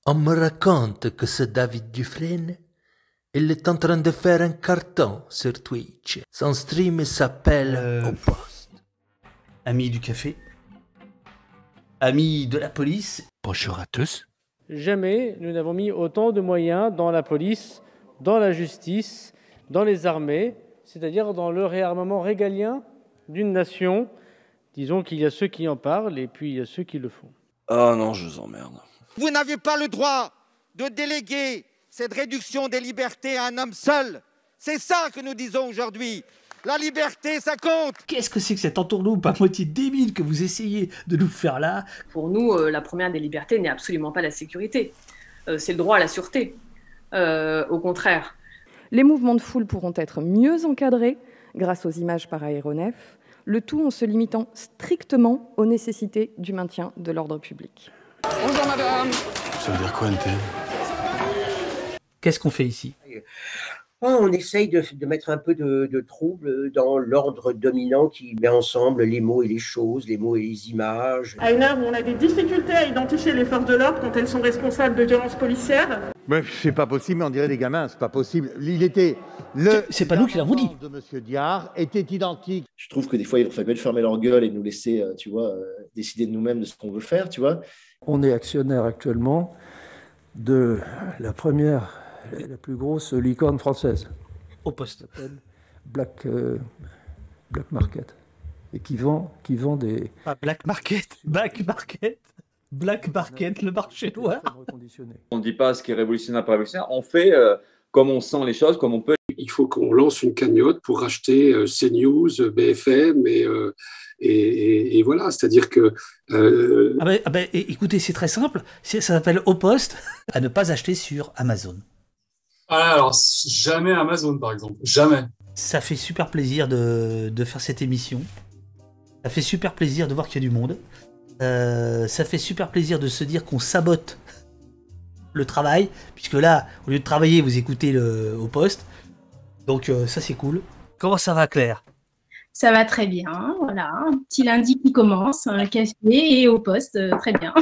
On me raconte que ce David Dufresne, il est en train de faire un carton sur Twitch. Son stream s'appelle Au Poste. Amis du café, amis de la police, bonjour à tous. Jamais nous n'avons mis autant de moyens dans la police, dans la justice, dans les armées, c'est-à-dire dans le réarmement régalien d'une nation. Disons qu'il y a ceux qui en parlent et puis il y a ceux qui le font. Ah non, je vous emmerde. Vous n'avez pas le droit de déléguer cette réduction des libertés à un homme seul. C'est ça que nous disons aujourd'hui. La liberté, ça compte. qu'est-ce que c'est que cette entourloupe à moitié débile que vous essayez de nous faire là? Pour nous, la première des libertés n'est absolument pas la sécurité. C'est le droit à la sûreté. Au contraire. Les mouvements de foule pourront être mieux encadrés grâce aux images par aéronefs, le tout en se limitant strictement aux nécessités du maintien de l'ordre public. Bonjour madame. Ça veut dire quoi, NT? Qu'est-ce qu'on fait ici? On essaye de mettre un peu de trouble dans l'ordre dominant qui met ensemble les mots et les choses, les mots et les images. À une heure où on a des difficultés à identifier les forces de l'ordre quand elles sont responsables de violences policières. Mais c'est pas possible, on dirait des gamins, c'est pas possible. C'est pas nous qui l'avons dit. De Monsieur Diard était identique. Je trouve que des fois, il faudrait peut-être fermer leur gueule et nous laisser, tu vois, décider de nous-mêmes de ce qu'on veut faire, tu vois. On est actionnaire actuellement de la première, la plus grosse licorne française. Au Poste. Black Market. Et qui vend des... Ah, Black Market, le marché noir. On ne dit pas ce qui est révolutionnaire, pas révolutionnaire. On fait comme on sent les choses, comme on peut. Il faut qu'on lance une cagnotte pour racheter CNews, BFM et voilà. C'est-à-dire que... écoutez, c'est très simple. Ça s'appelle Au Poste, à ne pas acheter sur Amazon. Ah, alors, jamais Amazon, par exemple. Jamais. Ça fait super plaisir de faire cette émission. Ça fait super plaisir de voir qu'il y a du monde. Ça fait super plaisir de se dire qu'on sabote le travail, puisque là, au lieu de travailler, vous écoutez Au Poste. Donc ça, c'est cool. Comment ça va, Claire? Ça va très bien, voilà. Un petit lundi qui commence, un café et Au Poste, très bien.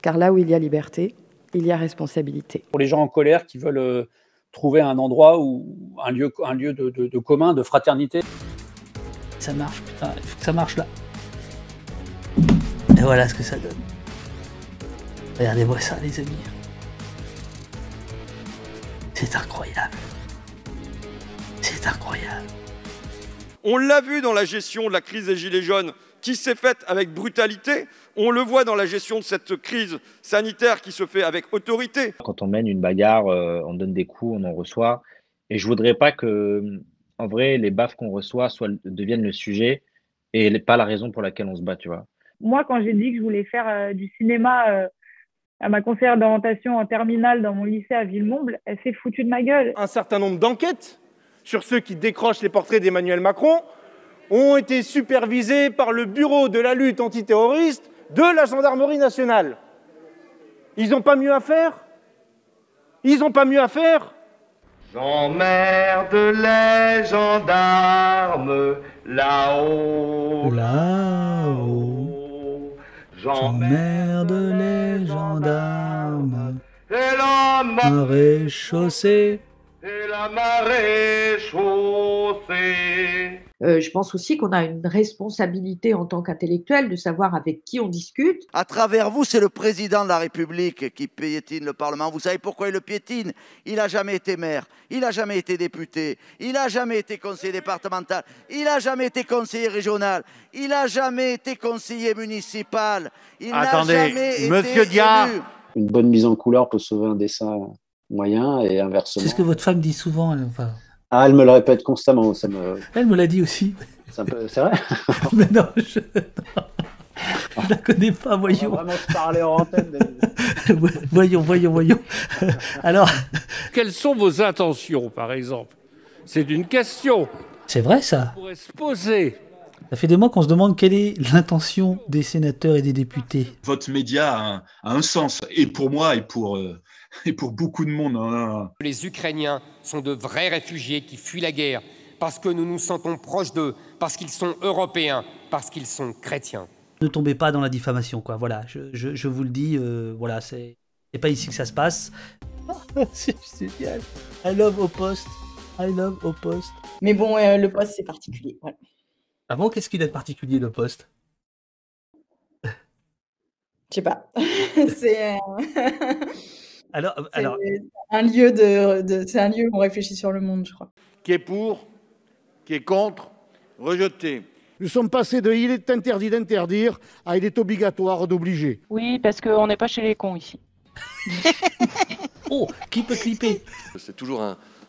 Car là où il y a liberté, il y a responsabilité. Pour les gens en colère qui veulent trouver un endroit où un lieu de commun, de fraternité. Ça marche, putain, il faut que ça marche là. Et voilà ce que ça donne. Regardez-moi ça, les amis. C'est incroyable. C'est incroyable. On l'a vu dans la gestion de la crise des Gilets jaunes qui s'est faite avec brutalité. On le voit dans la gestion de cette crise sanitaire qui se fait avec autorité. Quand on mène une bagarre, on donne des coups, on en reçoit. Et je voudrais pas que, en vrai, les baffes qu'on reçoit deviennent le sujet et pas la raison pour laquelle on se bat, tu vois. Moi, quand j'ai dit que je voulais faire du cinéma à ma conseillère d'orientation en terminale dans mon lycée à Villemomble, elle s'est foutue de ma gueule. Un certain nombre d'enquêtes sur ceux qui décrochent les portraits d'Emmanuel Macron ont été supervisés par le Bureau de la lutte antiterroriste de la Gendarmerie nationale. Ils n'ont pas mieux à faire? Ils n'ont pas mieux à faire? J'emmerde les gendarmes là-haut. Là-haut. J'emmerde les gendarmes. Et la marée chaussée. Et la marée chaussée. Je pense aussi qu'on a une responsabilité en tant qu'intellectuel de savoir avec qui on discute. À travers vous, c'est le président de la République qui piétine le Parlement. Vous savez pourquoi il le piétine? Il n'a jamais été maire, il n'a jamais été député, il n'a jamais été conseiller départemental, il n'a jamais été conseiller régional, il n'a jamais été conseiller municipal, il n'a jamais Monsieur été Diard. élu. Une bonne mise en couleur peut sauver un dessin moyen et inversement. C'est ce que votre femme dit souvent. Enfin... Ah, elle me le répète constamment. Elle me l'a dit aussi. C'est vrai. Mais non, je la connais pas, voyons. On va vraiment se parler en antenne. voyons. Alors, Quelles sont vos intentions, par exemple? C'est une question. C'est vrai, ça. On pourrait se poser. Ça fait des mois qu'on se demande quelle est l'intention des sénateurs et des députés. Votre média a un sens, et pour moi, et pour beaucoup de monde. Les Ukrainiens sont de vrais réfugiés qui fuient la guerre parce que nous nous sentons proches d'eux, parce qu'ils sont européens, parce qu'ils sont chrétiens. Ne tombez pas dans la diffamation, quoi. Voilà, je vous le dis, voilà, C'est pas ici que ça se passe. C'est génial. I love au poste. I love au poste. Mais bon, le poste, c'est particulier. Voilà. Ah bon, qu'est-ce qu'il a de particulier, le poste? Je sais pas. C'est Alors, un lieu c'est un lieu où on réfléchit sur le monde, je crois. Qui est pour, qui est contre, rejeté. Nous sommes passés de il est interdit d'interdire à il est obligatoire d'obliger. Oui, parce qu'on n'est pas chez les cons ici. Oh, qui peut clipper? C'est toujours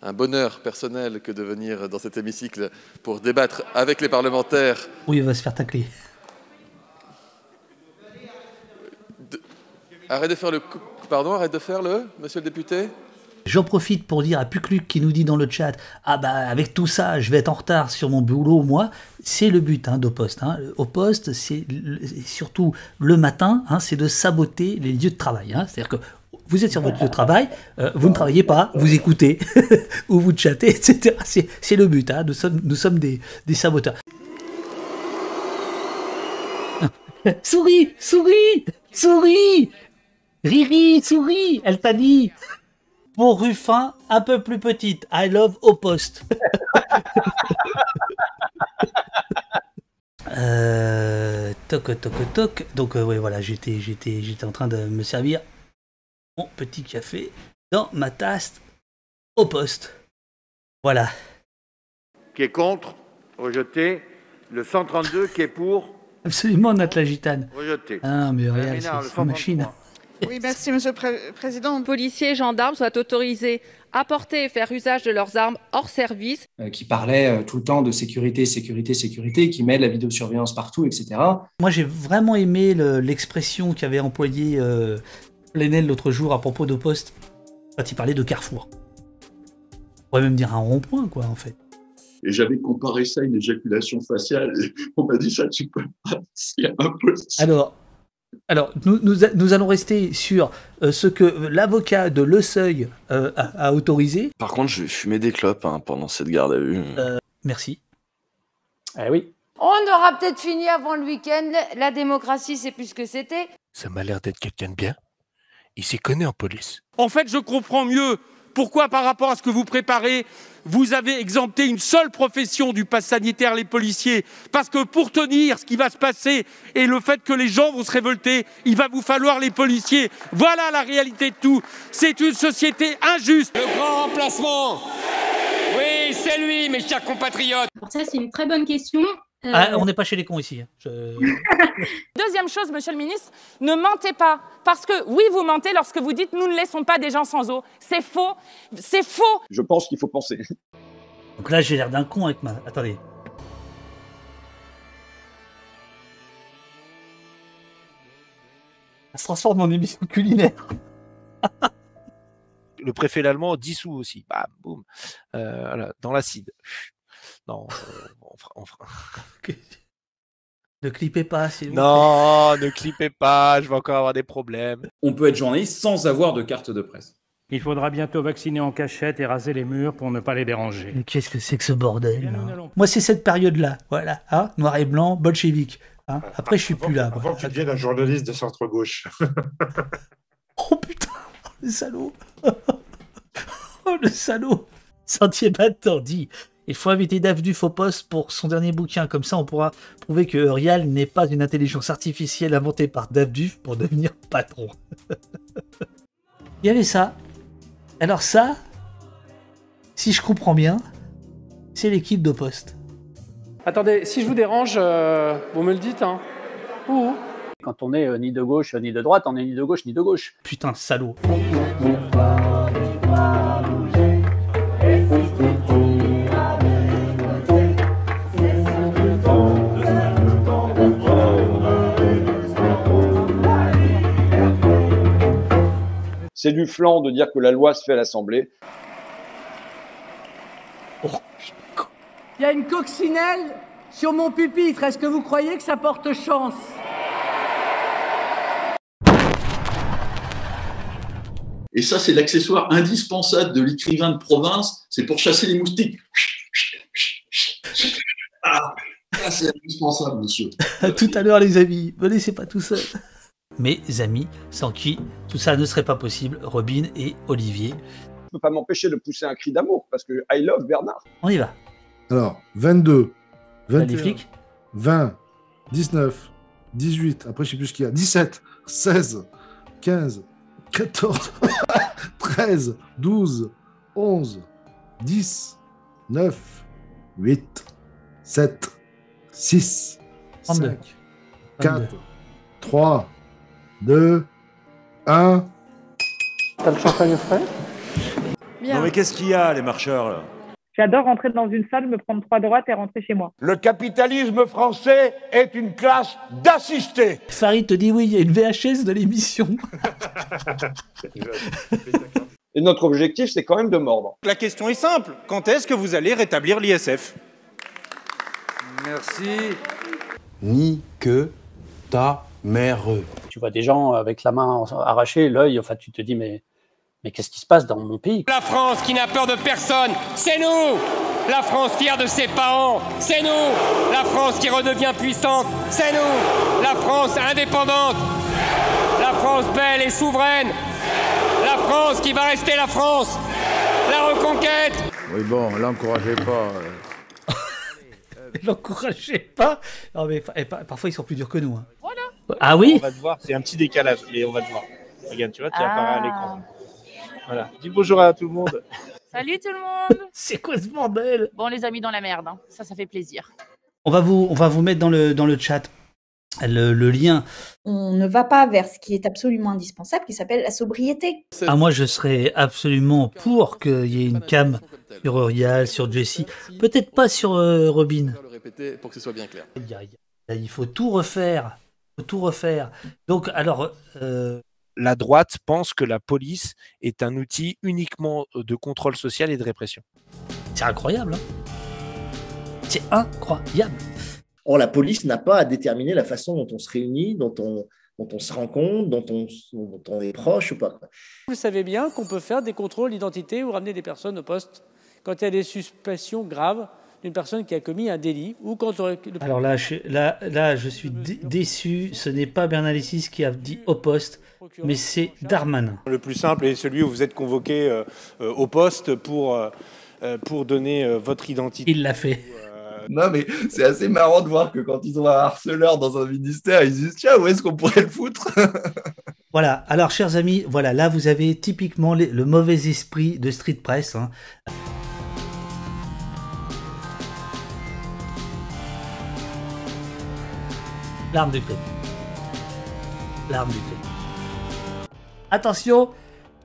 un bonheur personnel que de venir dans cet hémicycle pour débattre avec les parlementaires. Oui, il va se faire tacler. Arrête de faire le, monsieur le député. J'en profite pour dire à Pucluc qui nous dit dans le chat, ah bah avec tout ça, je vais être en retard sur mon boulot, moi. C'est le but d'Au Poste. Au Poste, c'est surtout le matin, c'est de saboter les lieux de travail. C'est-à-dire que vous êtes sur votre lieu de travail, vous ne travaillez pas, vous écoutez, ou vous chattez, etc. C'est le but, nous sommes des saboteurs. Souris, souris, souris, Riri, souris, elle t'a dit. Pour Ruffin, un peu plus petite. I love Au Poste. Toc. Donc ouais, voilà, j'étais en train de me servir mon petit café dans ma tasse Au Poste. Voilà. Qui est contre, rejeté. Le 132 qui est pour. Absolument, Nat la gitane. Rejeté. Ah, mais regarde, c'est une machine. Oui, merci, Monsieur le Président. Policiers et gendarmes soient autorisés à porter et faire usage de leurs armes hors service. Qui parlait tout le temps de sécurité, qui met la vidéosurveillance partout, etc. Moi, j'ai vraiment aimé l'expression qu'avait employée Plenel l'autre jour à propos d'Au Poste, quand il parlait de Carrefour. On pourrait même dire un rond-point, quoi, en fait. Et j'avais comparé ça à une éjaculation faciale. Et on m'a dit ça, tu peux pas, c'est impossible. Alors, nous allons rester sur ce que l'avocat de Le Seuil a autorisé. Par contre, je vais fumer des clopes pendant cette garde à vue. Merci. Eh oui. On aura peut-être fini avant le week-end. La démocratie, c'est plus ce que c'était. Ça m'a l'air d'être quelqu'un de bien. Il s'y connaît en police. En fait, je comprends mieux pourquoi, par rapport à ce que vous préparez, vous avez exempté une seule profession du pass sanitaire, les policiers. Parce que pour tenir ce qui va se passer et le fait que les gens vont se révolter, il va vous falloir les policiers. Voilà la réalité de tout. C'est une société injuste. Le grand remplacement. Oui, c'est lui, mes chers compatriotes. Alors ça, c'est une très bonne question. On n'est pas chez les cons ici. Deuxième chose, monsieur le ministre, ne mentez pas. Parce que oui, vous mentez lorsque vous dites « nous ne laissons pas des gens sans eau ». C'est faux. C'est faux. Je pense qu'il faut penser. Donc là, j'ai l'air d'un con avec ma... Attendez. Ça se transforme en émission culinaire. Le préfet l'allemand dissout aussi. Bam, boum. Voilà, dans l'acide. Non, on fera. Ne clippez pas, s'il vous plaît. Non, ne clippez pas, je vais encore avoir des problèmes. On peut être journaliste sans avoir de carte de presse. Il faudra bientôt vacciner en cachette et raser les murs pour ne pas les déranger. Mais qu'est-ce que c'est que ce bordel Moi, c'est cette période-là, voilà, noir et blanc, bolchevique. Après, je suis plus là. Avant que tu deviennes un journaliste de centre-gauche. Oh putain, le salaud. Oh le salaud. Sentier battant dit. Il faut inviter Dave Duf au poste pour son dernier bouquin. Comme ça, on pourra prouver que Eurial n'est pas une intelligence artificielle inventée par Dave Duf pour devenir patron. Il y avait ça. Alors ça, si je comprends bien, c'est l'équipe d'Au Poste. Attendez, si je vous dérange, vous me le dites, hein. Ouh. Quand on est ni de gauche ni de droite, on est ni de gauche ni de gauche. Putain, salaud. C'est du flanc de dire que la loi se fait à l'Assemblée. Il y a une coccinelle sur mon pupitre. Est-ce que vous croyez que ça porte chance? Et ça, c'est l'accessoire indispensable de l'écrivain de province, c'est pour chasser les moustiques. Ah, c'est indispensable, monsieur. À tout à l'heure, les amis. Me laissez pas tout seul. Mes amis, sans qui tout ça ne serait pas possible, Robin et Olivier. Je ne peux pas m'empêcher de pousser un cri d'amour, parce que I love Bernard. On y va. Alors, 22, 21, les flics 20, 19, 18, après je sais plus ce qu'il y a, 17, 16, 15, 14, 13, 12, 11, 10, 9, 8, 7, 6, 32, 5, 4, 3, 2, 1. T'as le champagne frais? Non mais qu'est-ce qu'il y a, les marcheurs, là? J'adore rentrer dans une salle, me prendre 3 droites et rentrer chez moi. Le capitalisme français est une classe d'assistés. Farid te dit oui, il y a une VHS de l'émission. Et notre objectif, c'est quand même de mordre. La question est simple. Quand est-ce que vous allez rétablir l'ISF? Merci. Ni que ta mère. Tu vois des gens avec la main arrachée, l'œil, enfin tu te dis mais qu'est-ce qui se passe dans mon pays? La France qui n'a peur de personne, c'est nous. La France fière de ses parents, c'est nous. La France qui redevient puissante, c'est nous. La France indépendante. La France belle et souveraine. La France qui va rester la France. La reconquête. Oui bon, l'encouragez pas. L'encouragez pas. Non mais parfois ils sont plus durs que nous. Hein. Voilà. Ah oui. On va te voir, c'est un petit décalage, mais on va te voir. Regarde, tu vois, tu apparais à l'écran. Voilà. Dis bonjour à tout le monde. Salut tout le monde. C'est quoi ce bordel? Bon, les amis dans la merde, hein. Ça fait plaisir. On va vous mettre dans le chat le lien. On ne va pas vers ce qui est absolument indispensable, qui s'appelle la sobriété. Ah, moi, je serais absolument pour qu'il y ait une cam sur Eurial, sur Jessie. Peut-être pas sur Robin. Le répéter pour que ce soit bien clair. Il faut tout refaire. Donc, alors... La droite pense que la police est un outil uniquement de contrôle social et de répression. C'est incroyable. Hein, c'est incroyable. Or, la police n'a pas à déterminer la façon dont on se réunit, dont on se rencontre, dont on est proche ou pas. Vous savez bien qu'on peut faire des contrôles d'identité ou ramener des personnes au poste quand il y a des suspicions graves d'une personne qui a commis un délit ou quand... Alors là, je suis déçu. Ce n'est pas Bernalicis qui a dit au poste, mais c'est Darmanin. Le plus simple est celui où vous êtes convoqué au poste pour donner votre identité. Il l'a fait. Non, mais c'est assez marrant de voir que quand ils ont un harceleur dans un ministère, ils disent tiens, où est-ce qu'on pourrait le foutre? Voilà, alors chers amis, voilà, là vous avez typiquement le mauvais esprit de Street Press. Hein. L'arme du crime. L'arme du crime. Attention,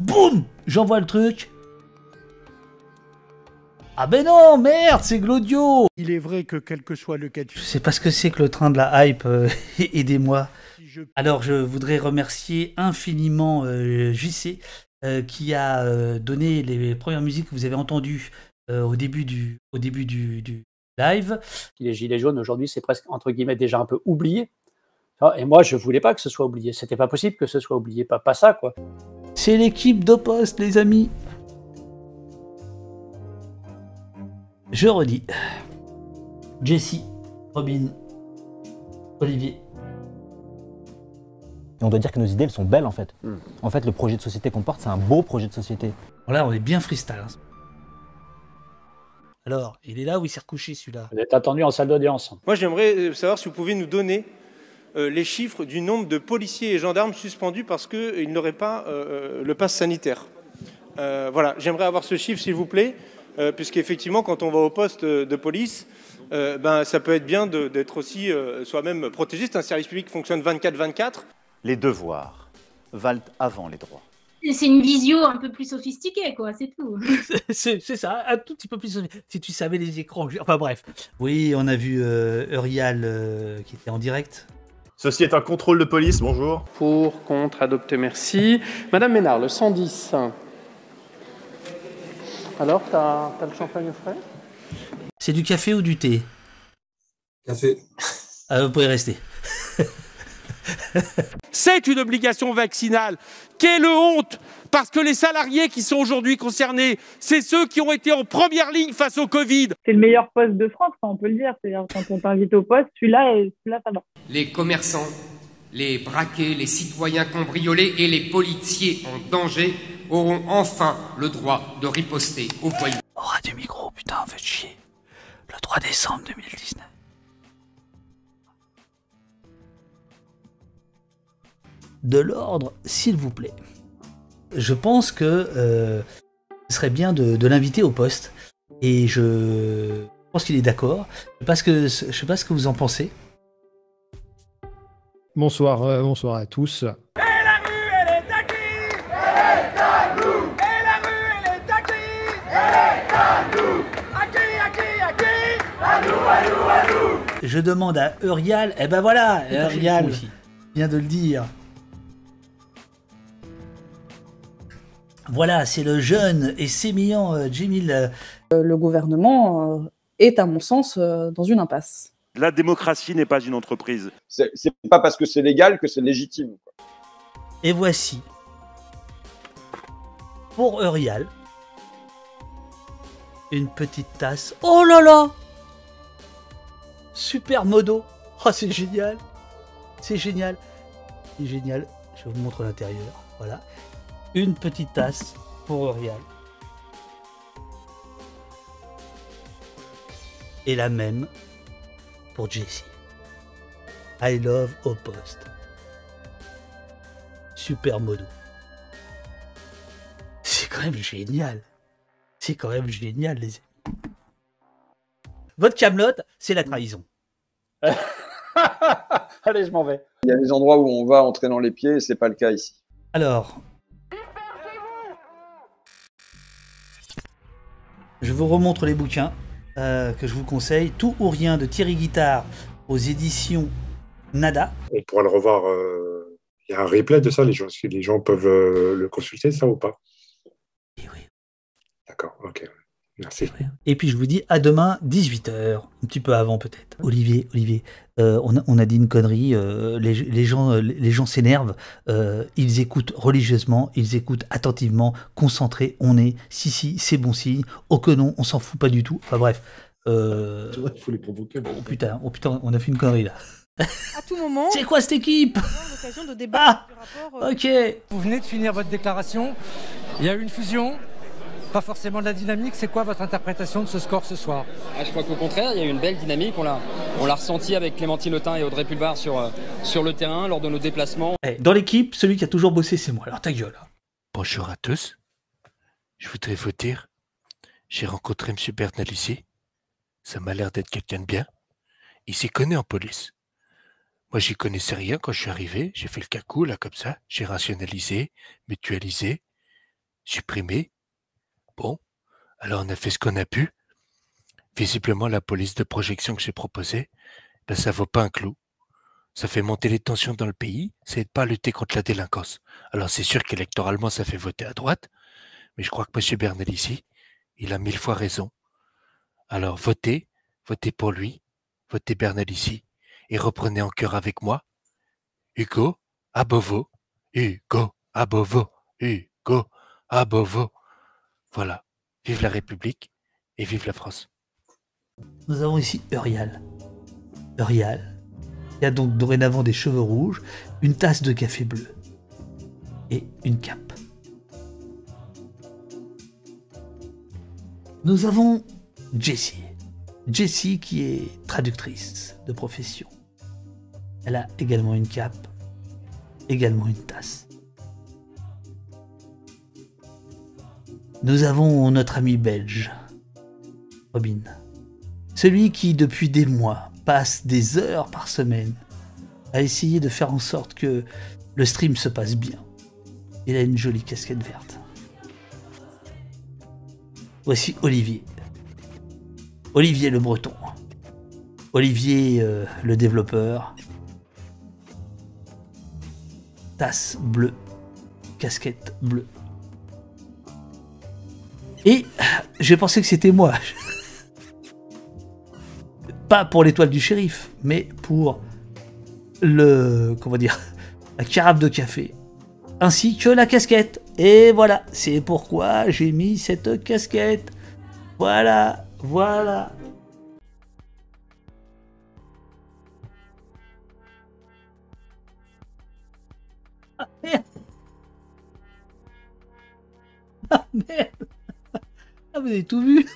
boum, j'envoie le truc. Ah ben non, merde, c'est Glaudio. Il est vrai que quel que soit le cas de Je sais pas ce que c'est que le train de la hype, aidez-moi. Alors je voudrais remercier infiniment JC qui a donné les premières musiques que vous avez entendues au début du live. Les gilets jaunes aujourd'hui, c'est presque entre guillemets déjà un peu oublié. Et moi, je voulais pas que ce soit oublié. C'était pas possible que ce soit oublié, pas ça quoi. C'est l'équipe d'Opost, les amis. Je redis. Jessie, Robin, Olivier. Et on doit dire que nos idées, elles sont belles en fait. En fait, le projet de société qu'on porte, c'est un beau projet de société. Là, on est bien freestyle. Hein. Alors, il est là ou il s'est recouché celui-là? Vous êtes attendu en salle d'audience. Moi, j'aimerais savoir si vous pouvez nous donner les chiffres du nombre de policiers et gendarmes suspendus parce qu'ils n'auraient pas le pass sanitaire. Voilà, j'aimerais avoir ce chiffre, s'il vous plaît. Puisqu'effectivement, quand on va au poste de police, ça peut être bien d'être aussi soi-même protégé. C'est un service public qui fonctionne 24/24. Les devoirs valent avant les droits. C'est une visio un peu plus sophistiquée, quoi, c'est tout. c'est ça, un tout petit peu plus sophistiqué. Si tu savais les écrans... Enfin bref. Oui, on a vu Eurial qui était en direct. Ceci est un contrôle de police, bonjour. Pour, contre, adopté, merci. Madame Ménard, le 110. Alors, t'as le champagne frais? C'est du café ou du thé? Café. Vous pouvez rester. C'est une obligation vaccinale. Quelle honte! Parce que les salariés qui sont aujourd'hui concernés, c'est ceux qui ont été en première ligne face au Covid. C'est le meilleur poste de France, on peut le dire. C'est-à-dire quand on t'invite au poste, celui-là, ça va. Les commerçants, les braqués, les citoyens cambriolés et les policiers en danger auront enfin le droit de riposter au foyer. Aura du micro, putain, faites chier. Le 3 décembre 2019. De l'ordre, s'il vous plaît. Je pense que ce serait bien de l'inviter au poste. Et je pense qu'il est d'accord. Je sais pas ce que vous en pensez. Bonsoir, bonsoir à tous. Je demande à Eurial, et ben voilà, Eurial vient de le dire. Voilà, c'est le jeune et sémillant Djemil. Le gouvernement est, à mon sens, dans une impasse. La démocratie n'est pas une entreprise. C'est pas parce que c'est légal que c'est légitime. Quoi. Et voici, pour Eurial, une petite tasse. Oh là là! Super modo. Oh, c'est génial. C'est génial. C'est génial. Je vous montre l'intérieur. Voilà. Une petite tasse pour Eurial. Et la même pour Jessie. I love au poste. Super modo. C'est quand même génial. C'est quand même génial, les amis. Votre Kaamelott, c'est la trahison. Allez, je m'en vais. Il y a des endroits où on va entrer dans les pieds et c'est pas le cas ici. Alors, je vous remontre les bouquins que je vous conseille. Tout ou rien de Thierry Guittard aux éditions Nada. On pourra le revoir. Il y a un replay de ça, les gens peuvent le consulter, ça ou pas? Oui, oui. D'accord, ok. Merci. Et puis je vous dis à demain, 18h, un petit peu avant peut-être. Olivier, on a dit une connerie, les gens s'énervent, ils écoutent religieusement, ils écoutent attentivement, concentrés, on est, si, c'est bon signe, oh que non, on s'en fout pas du tout, enfin bref. C'est vrai, il faut les provoquer. Oh putain, on a fait une connerie là. À tout moment. C'est quoi cette équipe? L'occasion de débattre du rapport. Ok. Vous venez de finir votre déclaration, il y a eu une fusion. Pas forcément de la dynamique, c'est quoi votre interprétation de ce score ce soir? Je crois qu'au contraire, il y a eu une belle dynamique, on l'a ressenti avec Clémentine Autain et Audrey Pulvar sur le terrain, lors de nos déplacements. Dans l'équipe, celui qui a toujours bossé, c'est moi, alors ta gueule. Bonjour à tous, je voudrais vous dire, j'ai rencontré M. Bernalici, ça m'a l'air d'être quelqu'un de bien, il s'y connaît en police. Moi j'y connaissais rien quand je suis arrivé, j'ai fait le cacou là comme ça, j'ai rationalisé, mutualisé, supprimé. Bon, alors on a fait ce qu'on a pu. Visiblement, la police de projection que j'ai proposée, ça vaut pas un clou. Ça fait monter les tensions dans le pays, ça aide pas à lutter contre la délinquance. Alors c'est sûr qu'électoralement, ça fait voter à droite, mais je crois que M. Bernalici, il a 1000 fois raison. Alors votez pour lui, votez Bernalici, et reprenez en cœur avec moi. Hugo Abovo, Hugo Abovo, Hugo Abovo. Voilà, vive la République et vive la France. Nous avons ici Eurial. Eurial, qui a donc dorénavant des cheveux rouges, une tasse de café bleu et une cape. Nous avons Jessie. Jessie qui est traductrice de profession. Elle a également une cape, également une tasse. Nous avons notre ami belge, Robin. Celui qui, depuis des mois, passe des heures par semaine à essayer de faire en sorte que le stream se passe bien. Il a une jolie casquette verte. Voici Olivier. Olivier le breton. Olivier le développeur. Tasse bleue. Casquette bleue. Et j'ai pensé que c'était moi. Pas pour l'étoile du shérif, mais pour la carafe de café. Ainsi que la casquette. Et voilà, c'est pourquoi j'ai mis cette casquette. Voilà. Ah merde. Ah, vous avez tout vu.